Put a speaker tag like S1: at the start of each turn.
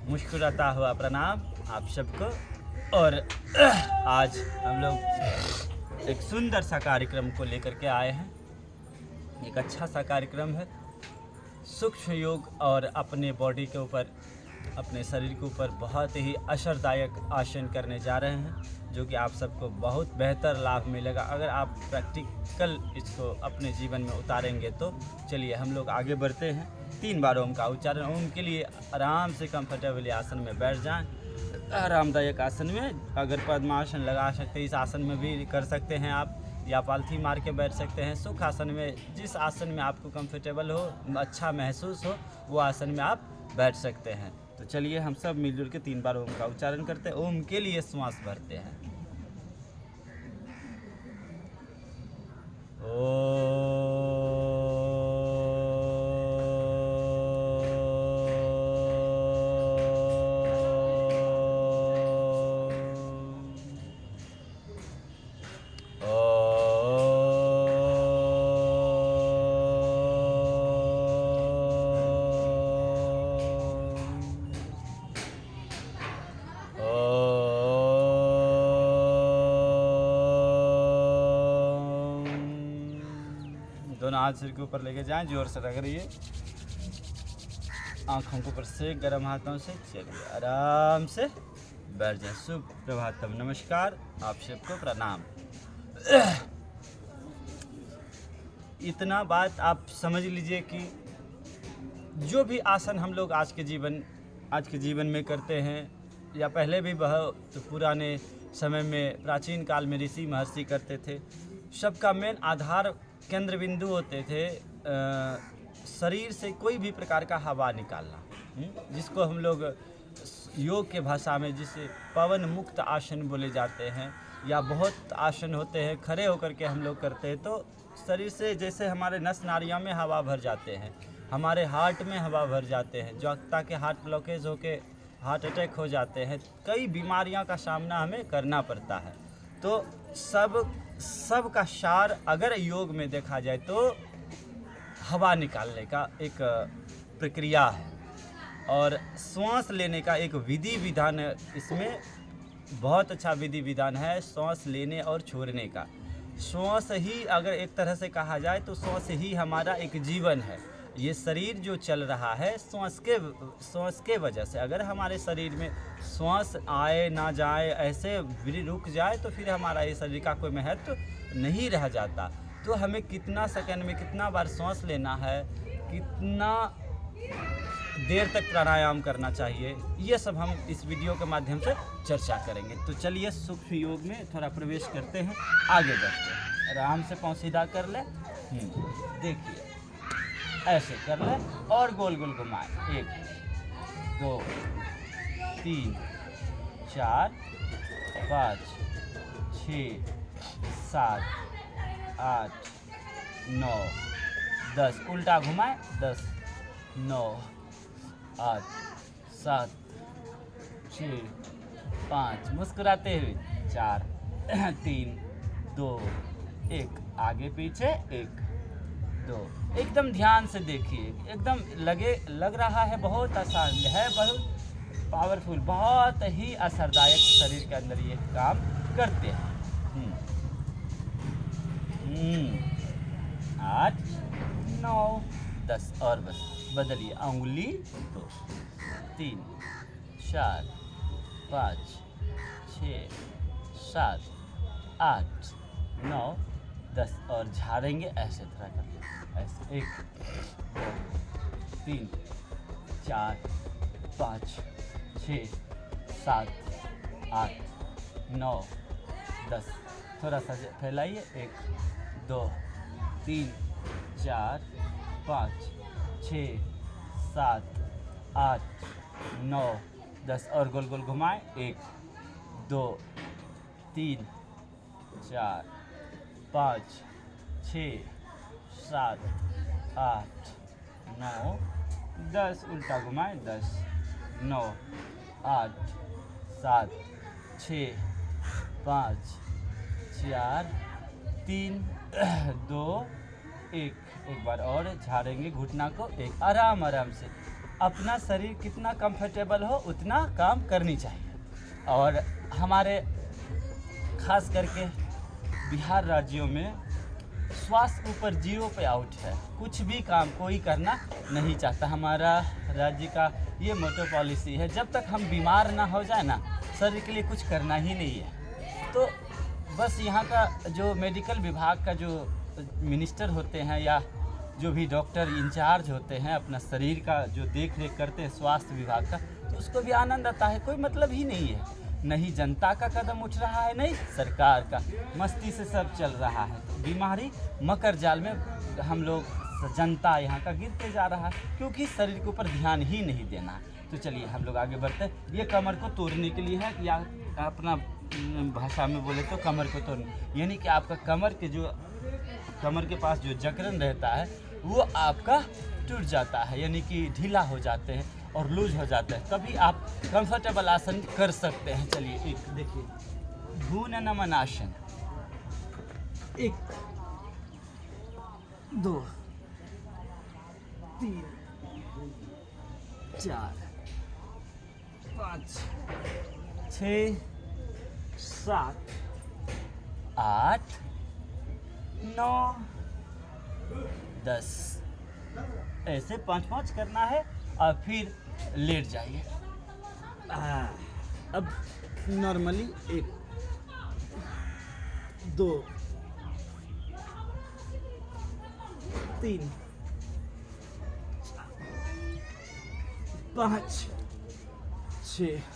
S1: मुस्कुराता हुआ प्रणाम आप सबको। और आज हम लोग एक सुंदर सा कार्यक्रम को लेकर के आए हैं। एक अच्छा सा कार्यक्रम है, सूक्ष्म योग, और अपने बॉडी के ऊपर, अपने शरीर के ऊपर बहुत ही असरदायक आसन करने जा रहे हैं, जो कि आप सबको बहुत बेहतर लाभ मिलेगा अगर आप प्रैक्टिकल इसको अपने जीवन में उतारेंगे तो। चलिए हम लोग आगे बढ़ते हैं। 3 बार ओम का उच्चारण। ओम के लिए आराम से कंफर्टेबल आसन में बैठ जाएं, आरामदायक आसन में। अगर पद्मासन लगा सकते हैं, इस आसन में भी कर सकते हैं आप, या पालथी मार के बैठ सकते हैं। सुख आसन में, जिस आसन में आपको कंफर्टेबल हो, अच्छा महसूस हो, वो आसन में आप बैठ सकते हैं। तो चलिए हम सब मिलजुल के 3 बार ओम का उच्चारण करते हैं। ओम के लिए श्वास भरते हैं। दोनों हाथ सिर के ऊपर लेके जाएं, जोर से रगड़िए, आंखों के ऊपर से, गर्म हाथों से। चलिए आराम से बैठ जाएं। शुभ प्रभातम, नमस्कार, आप सबको प्रणाम। इतना बात आप समझ लीजिए कि जो भी आसन हम लोग आज के जीवन में करते हैं, या पहले भी बहुत पुराने समय में, प्राचीन काल में ऋषि महर्षि करते थे, सबका मेन आधार केंद्र बिंदु होते थे शरीर से कोई भी प्रकार का हवा निकालना, जिसको हम लोग योग के भाषा में जिसे पवन मुक्त आसन बोले जाते हैं। या बहुत आसन होते हैं खड़े होकर के हम लोग करते हैं, तो शरीर से जैसे हमारे नस नाड़ियों में हवा भर जाते हैं, हमारे हार्ट में हवा भर जाते हैं, जो ताकि हार्ट ब्लॉकेज होके हार्ट अटैक हो जाते हैं। कई बीमारियों का सामना हमें करना पड़ता है। तो सब का सार अगर योग में देखा जाए तो हवा निकालने का एक प्रक्रिया है, और श्वास लेने का एक विधि विधान है। इसमें बहुत अच्छा विधि विधान है श्वास लेने और छोड़ने का। श्वास ही, अगर एक तरह से कहा जाए तो श्वास ही हमारा एक जीवन है। ये शरीर जो चल रहा है श्वास के वजह से। अगर हमारे शरीर में श्वास आए ना जाए, ऐसे भी रुक जाए, तो फिर हमारा ये शरीर का कोई महत्व नहीं रह जाता। तो हमें कितना सेकंड में कितना बार श्वास लेना है, कितना देर तक प्राणायाम करना चाहिए, ये सब हम इस वीडियो के माध्यम से चर्चा करेंगे। तो चलिए सूक्ष्म योग में थोड़ा प्रवेश करते हैं, आगे बढ़ते हैं। आराम से पाँव सीधा कर ले, देखिए ऐसे कर ले, और गोल गोल घुमाए। 1 2 3 4 5 6 7 8 9 10। उल्टा घुमाए। 10 9 8 7 6 5। मुस्कुराते हुए 4 3 2 1। आगे पीछे 1 2। एकदम ध्यान से देखिए, एकदम लग रहा है बहुत आसान है, बहुत पावरफुल, बहुत ही असरदायक शरीर के अंदर ये काम करते हैं। 8 9 10। और बस बदलिए, उंगली 2 3 4 5 6 7 8 9 10। और झाड़ेंगे ऐसे, थोड़ा कर ऐसे। 1 2 3 4 5 6 7 8 9 10। थोड़ा सा फैलाइए। 1 2 3 4 5 6 7 8 9 10। और गोल गोल घुमाएं। 1 2 3 4 5 6 7 8 9 10। उल्टा घुमाएं। 10 9 8 7 6 5 4 3 2 1। एक बार और झाड़ेंगे घुटना को। 1। आराम से अपना शरीर कितना कंफर्टेबल हो उतना काम करनी चाहिए। और हमारे खास करके बिहार राज्यों में स्वास्थ्य ऊपर 0 पे आउट है। कुछ भी काम कोई करना नहीं चाहता। हमारा राज्य का ये मोटो पॉलिसी है, जब तक हम बीमार ना हो जाए ना, शरीर के लिए कुछ करना ही नहीं है। तो बस यहाँ का जो मेडिकल विभाग का जो मिनिस्टर होते हैं या जो भी डॉक्टर इंचार्ज होते हैं अपना शरीर का जो देख रेख करते हैं स्वास्थ्य विभाग का, तो उसको भी आनंद आता है। कोई मतलब ही नहीं है, नहीं जनता का कदम उठ रहा है नहीं सरकार का, मस्ती से सब चल रहा है। तो बीमारी मकर जाल में हम लोग जनता यहाँ का गिरते जा रहा है, क्योंकि शरीर के ऊपर ध्यान ही नहीं देना है। तो चलिए हम लोग आगे बढ़ते हैं। ये कमर को तोड़ने के लिए है, या अपना भाषा में बोले तो कमर को तोड़ने, यानी कि आपका कमर के पास जो जकड़न रहता है वो आपका टूट जाता है, यानी कि ढीला हो जाते हैं और लूज हो जाते हैं, तभी आप कंफर्टेबल आसन कर सकते हैं। चलिए एक देखिए, भून नमन आसन। 1 2 3 4 5 6 7 8 9 10 ऐसे 5-5 करना है और फिर लेट जाइए। अब नॉर्मली 1 2 3 5 6